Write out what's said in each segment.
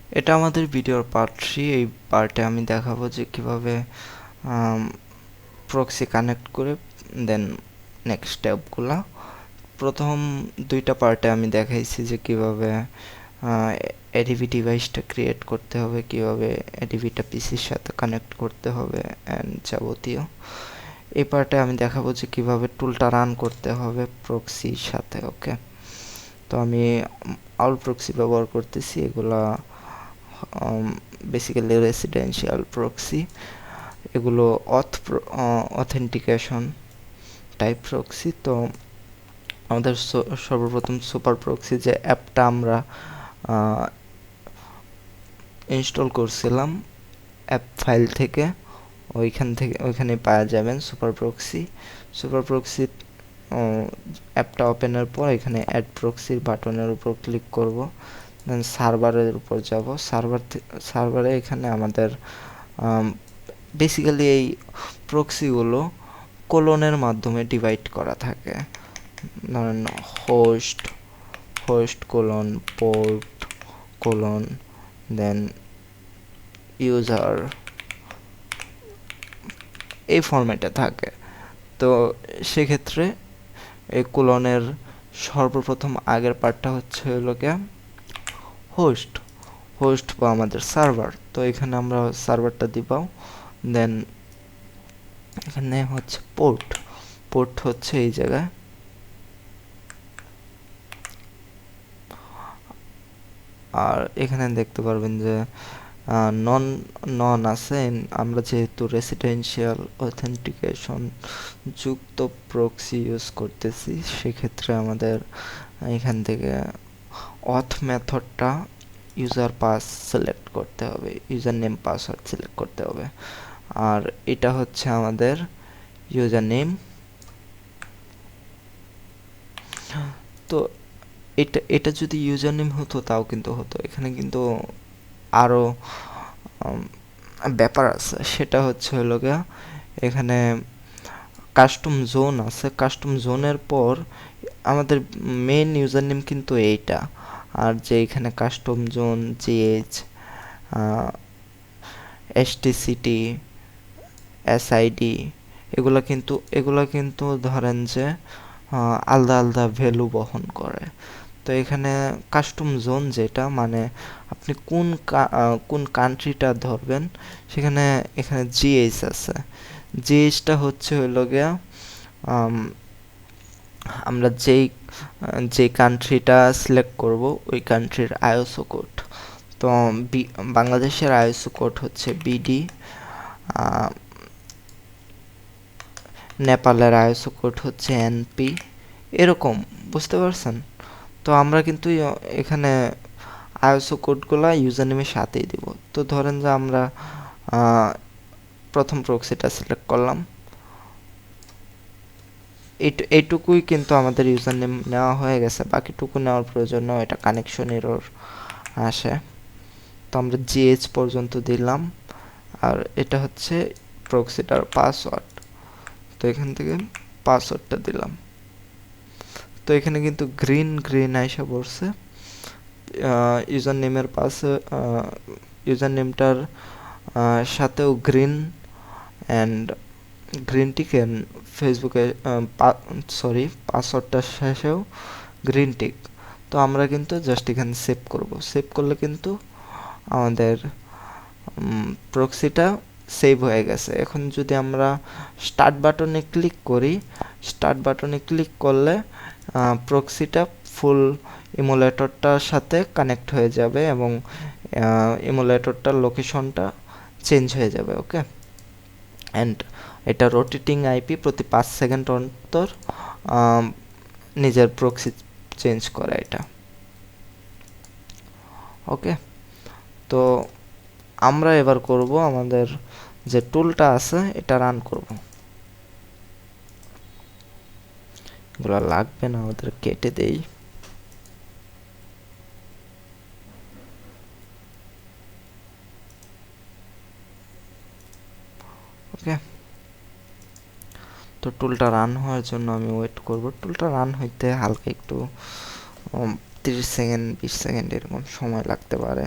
এটা আমাদের ভিডিওর পার্ট 3। এই পার্টে আমি দেখাবো যে কিভাবে প্রক্সি কানেক্ট করে দেন নেক্সট স্টেপগুলা। প্রথম দুইটা পার্টে আমি দেখাইছি যে কিভাবে এডিভি ডিভাইসটা ক্রিয়েট করতে হবে, কিভাবে এডিভিটা পিসির সাথে কানেক্ট করতে হবে অ্যান্ড যাবতীয়। এই পার্টে আমি দেখাবো যে কিভাবে টুলটা রান করতে হবে প্রক্সির সাথে। ওকে, তো আমি আউল প্রক্সি ব্যবহার করতেছি। এগুলা বেসিক্যালি রেসিডেন্সিয়াল প্রক্সি। এগুলো অথেন্টিকেশন টাইপ প্রক্সি। তো আমাদের সর্বপ্রথম সুপার প্রক্সি যে অ্যাপটা আমরা ইনস্টল করছিলাম অ্যাপ ফাইল থেকে, ওইখানে পাওয়া যাবেন সুপার প্রক্সি। সুপার প্রক্সি অ্যাপটা ওপেনের পর এখানে অ্যাড প্রক্সির বাটনের উপর ক্লিক করব, দেন সার্ভারের উপর যাব। সার্ভারে এখানে আমাদের বেসিক্যালি এই প্রক্সিগুলো কোলনের মাধ্যমে ডিভাইড করা থাকে। ধরেন host colon, port colon, then user, এই ফরম্যাটে থাকে। তো সেক্ষেত্রে এই কোলনের সর্বপ্রথম আগের পার্টটা হচ্ছে হলো গিয়া হোস্ট বা আমাদের সার্ভার। তো এখানে আমরা সার্ভারটা দিব। দেন এখানে হচ্ছে পোর্ট হচ্ছে এই জায়গায়। আর এখানে দেখতে পারবেন যে নন আছে। আমরা যেহেতু রেসিডেন্সিয়াল অথেন্টিকেশন যুক্ত প্রক্সি ইউজ করতেছি, সেক্ষেত্রে আমাদের এখান থেকে অথ মেথডটা ইউজার পাস সিলেক্ট করতে হবে, ইউজার নেম পাসওয়ার্ড সিলেক্ট করতে হবে। আর এটা হচ্ছে আমাদের ইউজার নেম। তো এটা যদি ইউজার নেম হতো তাও কিন্তু হতো। এখানে কিন্তু আরও ব্যাপার আছে। সেটা হচ্ছে হলো গিয়া এখানে কাস্টম জোন আছে। কাস্টম জোনের পর আমাদের মেন ইউজার নেম কিন্তু এইটা। আর যে এখানে কাস্টম জোন, জিএইচ, এসটিসিটি, এসআইডি, এগুলা কিন্তু ধরেন যে আলাদা আলাদা ভ্যালু বহন করে। তো এখানে কাস্টম জোন যেটা, মানে আপনি কোন কান্ট্রিটা ধরবেন, সেখানে এখানে জিএইচ আছে। জিএইচটা হচ্ছে হইল গিয়া আমরা যে কান্ট্রিটা সিলেক্ট করব ওই কান্ট্রির আইএসও কোড। তো বাংলাদেশের আইএসও কোড হচ্ছে বিডি, নেপালের আইএসও কোড হচ্ছে এনপি, এরকম, বুঝতে পারছেন? তো আমরা কিন্তু এখানে আইএসও কোডগুলো ইউজার নেমের সাথেই দিব। তো ধরেন যে আমরা প্রথম প্রক্সিটা সিলেক্ট করলাম, এইটুকুই কিন্তু আমাদের ইউজার নেম নেওয়া হয়ে গেছে। বাকিটুকু নেওয়ার প্রয়োজন নয়, এটা কানেকশন এরর আসে। তো আমরা জিএইচ পর্যন্ত দিলাম। আর এটা হচ্ছে প্রক্সিটার পাসওয়ার্ড। তো এখান থেকে পাসওয়ার্ডটা দিলাম। তো এখানে কিন্তু গ্রিন আইসা পড়ছে। ইউজার নেমের পাশে ইউজার নেমটার সাথেও green and green tick, and ফেসবুকে পাসওয়ার্ডটার শেষেও গ্রিন টিক। তো আমরা কিন্তু জাস্ট এখানে সেভ করব। সেভ করলে কিন্তু আমাদের প্রক্সিটা সেভ হয়ে গেছে। এখন যদি আমরা স্টার্ট বাটনে ক্লিক করি, স্টার্ট বাটনে ক্লিক করলে প্রক্সিটা ফুল ইমুলেটরটার সাথে কানেক্ট হয়ে যাবে এবং ইমুলেটরটার লোকেশনটা চেঞ্জ হয়ে যাবে। ওকে, অ্যান্ড এটা রোটেটিং আইপি প্রতি 5 সেকেন্ড অন্তর নিজের প্রক্সি চেঞ্জ করে এটা। ওকে, তো আমরা এবার করব আমাদের যে টুলটা আছে এটা রান করব। এগুলো লাগবে না, আমাদের কেটে দেই। ওকে, তো টুলটা রান হওয়ার জন্য আমি ওয়েট করব। টুলটা রান হইতে হালকা একটু 30 সেকেন্ড 20 সেকেন্ড এরকম সময় লাগতে পারে।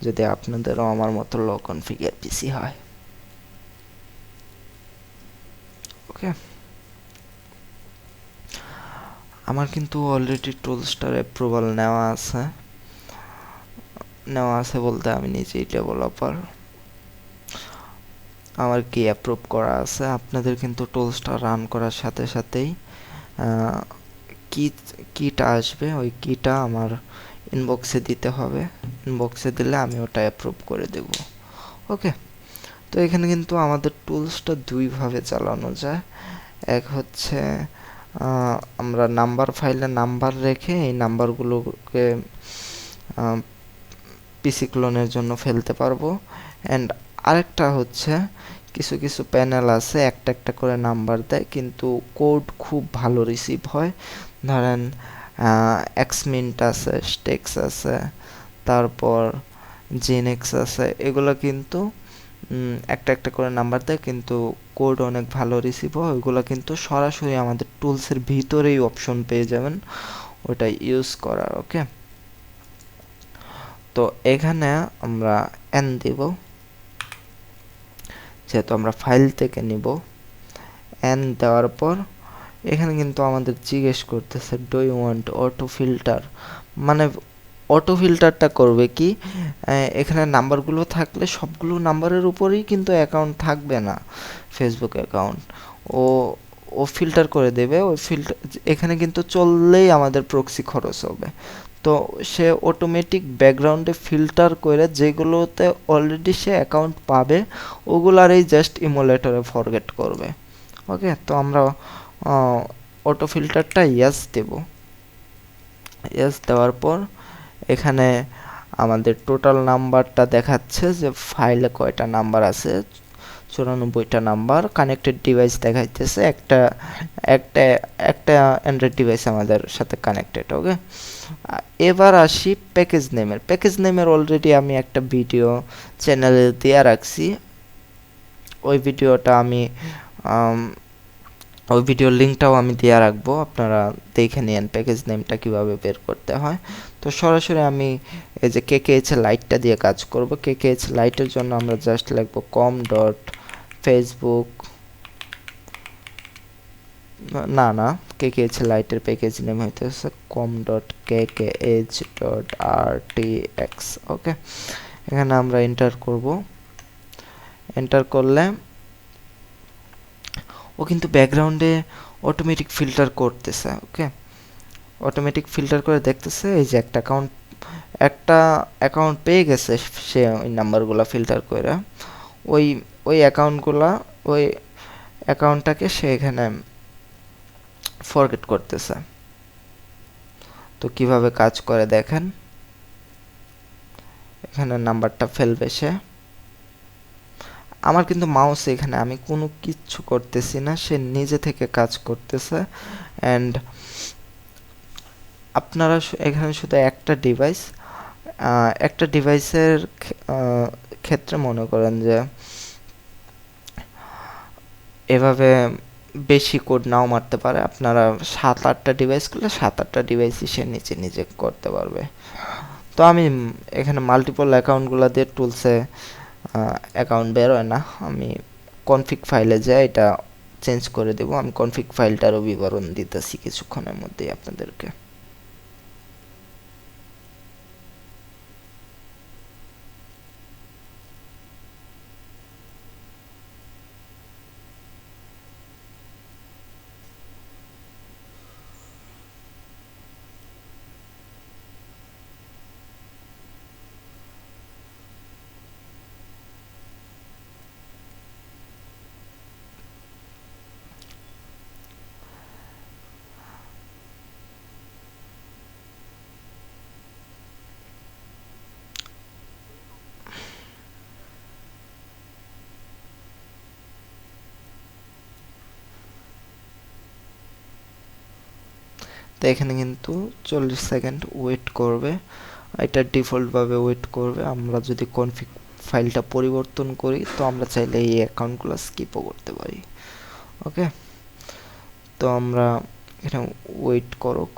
যদি আপনাদেরও আমার মতো লো কনফিগার পিসি হয়। ওকে, আমার কিন্তু অলরেডি টুলসটার অ্যাপ্রুভাল নেওয়া আছে বলতে আমি নিজেই ডেভেলপার, আমার কি অ্যাপ্রুভ করা আছে। আপনাদের কিন্তু টুলসটা রান করার সাথে সাথেই কিটা আসবে, ওই কিটা আমার ইনবক্সে দিতে হবে। ইনবক্সে দিলে আমি ওটা অ্যাপ্রুভ করে দেব। ওকে, তো এখানে কিন্তু আমাদের টুলসটা দুইভাবে চালানো যায়। এক হচ্ছে আমরা নাম্বার ফাইলে নাম্বার রেখে এই নাম্বারগুলোকে পিসি ক্লোনের জন্য ফেলতে পারবো। অ্যান্ড আরেকটা হচ্ছে কিছু কিছু প্যানেল আছে একটা একটা করে নাম্বার দেয়, কিন্তু কোড খুব ভালো রিসিভ হয়। ধরেন এক্সমিন্ট আছে, স্টেক্স আছে, তারপর জেনেক্স আছে, এগুলো কিন্তু একটা একটা করে নাম্বার দেয়, কিন্তু কোড অনেক ভালো রিসিভ হয়। ওইগুলো কিন্তু সরাসরি আমাদের টুলসের ভিতরেই অপশন পেয়ে যাবেন ওটা ইউজ করার। ওকে, তো এখানে আমরা এন দিব, যেহেতু আমরা ফাইল থেকে নিব। এন দেওয়ার পর এখানে কিন্তু আমাদের জিজ্ঞেস করতেছে do you want auto filter, মানে অটো ফিল্টারটা করবে কি, এখানে নাম্বারগুলো থাকলে সবগুলো নাম্বারের উপরেই কিন্তু অ্যাকাউন্ট থাকবে না, ফেসবুক অ্যাকাউন্ট। ও ও ফিল্টার করে দেবে। ওই ফিল্টার এখানে কিন্তু চললেই আমাদের প্রক্সি খরচ হবে, তো সে অটোমেটিক ব্যাকগ্রাউন্ডে ফিল্টার করে যেগুলোতে অলরেডি সে অ্যাকাউন্ট পাবে ওগুলারই জাস্ট ইমুলেটরে ফরগেট করবে। ওকে, তো আমরা অটো ফিল্টারটা ইয়াস দেব। ইয়াস দেওয়ার পর এখানে আমাদের টোটাল নাম্বারটা দেখাচ্ছে যে ফাইলে কয়টা নাম্বার আছে, 94টা নাম্বার। কানেক্টেড ডিভাইস দেখাইতেছে একটা একটা একটা অ্যান্ড্রয়েড ডিভাইস আমাদের সাথে কানেক্টেড। ওকে, এবার আসি প্যাকেজ নেমের অলরেডি আমি একটা ভিডিও চ্যানেলে দেওয়া রাখছি। ওই ভিডিওটা আমি ওই ভিডিওর লিঙ্কটাও আমি দেওয়া রাখবো, আপনারা দেখে নিন প্যাকেজ নেমটা কিভাবে বের করতে হয়। তো সরাসরি আমি এই যে KKH লাইটটা দিয়ে কাজ করব। KKH লাইটের জন্য আমরা জাস্ট লিখব com.facebook, না KKH লাইটের প্যাকেজ নেম হইতেছে com.kkh.rtx। ওকে, এখানে আমরা এন্টার করব। এন্টার করলে ও কিন্তু ব্যাকগ্রাউন্ডে অটোমেটিক ফিল্টার করতেছে। ওকে, অটোমেটিক ফিল্টার করে দেখতেছে এই যে একটা অ্যাকাউন্ট পেয়ে গেছে সে, ওই নাম্বারগুলো ফিল্টার করে ওই অ্যাকাউন্টটাকে সে এখানে ফরগেট করতেছে। তো কিভাবে কাজ করে দেখেন, এখানে নাম্বারটা ফেলবে সে। আমার কিন্তু মাউস এখানে আমি কোনো কিচ্ছু করতেছি না, সে নিজে থেকে কাজ করতেছে। অ্যান্ড আপনারা এখানে শুধু একটা ডিভাইসের ক্ষেত্রে মনে করেন যে এভাবে বেশি কোড নাও মারতে পারে। আপনারা 7-8টা ডিভাইস করলে 7-8টা ডিভাইসই সে নিজে করতে পারবে। তো আমি এখানে মাল্টিপল অ্যাকাউন্টগুলো দিয়ে টুলসে অ্যাকাউন্ট বেরোয় না, আমি কনফিগ ফাইলে যাই এটা চেঞ্জ করে দেব। আমি কনফিগ ফাইলটারও বিবরণ দিতেছি কিছুক্ষণের মধ্যেই আপনাদেরকে। তো এখানে কিন্তু 40 সেকেন্ড ওয়েট করবে, এটা ডিফল্টভাবে ওয়েট করবে। আমরা যদি কনফিগ ফাইলটা পরিবর্তন করি তো আমরা চাইলে এই অ্যাকাউন্টগুলো স্কিপও করতে পারি। ওকে, তো আমরা এখানে ওয়েট করুক।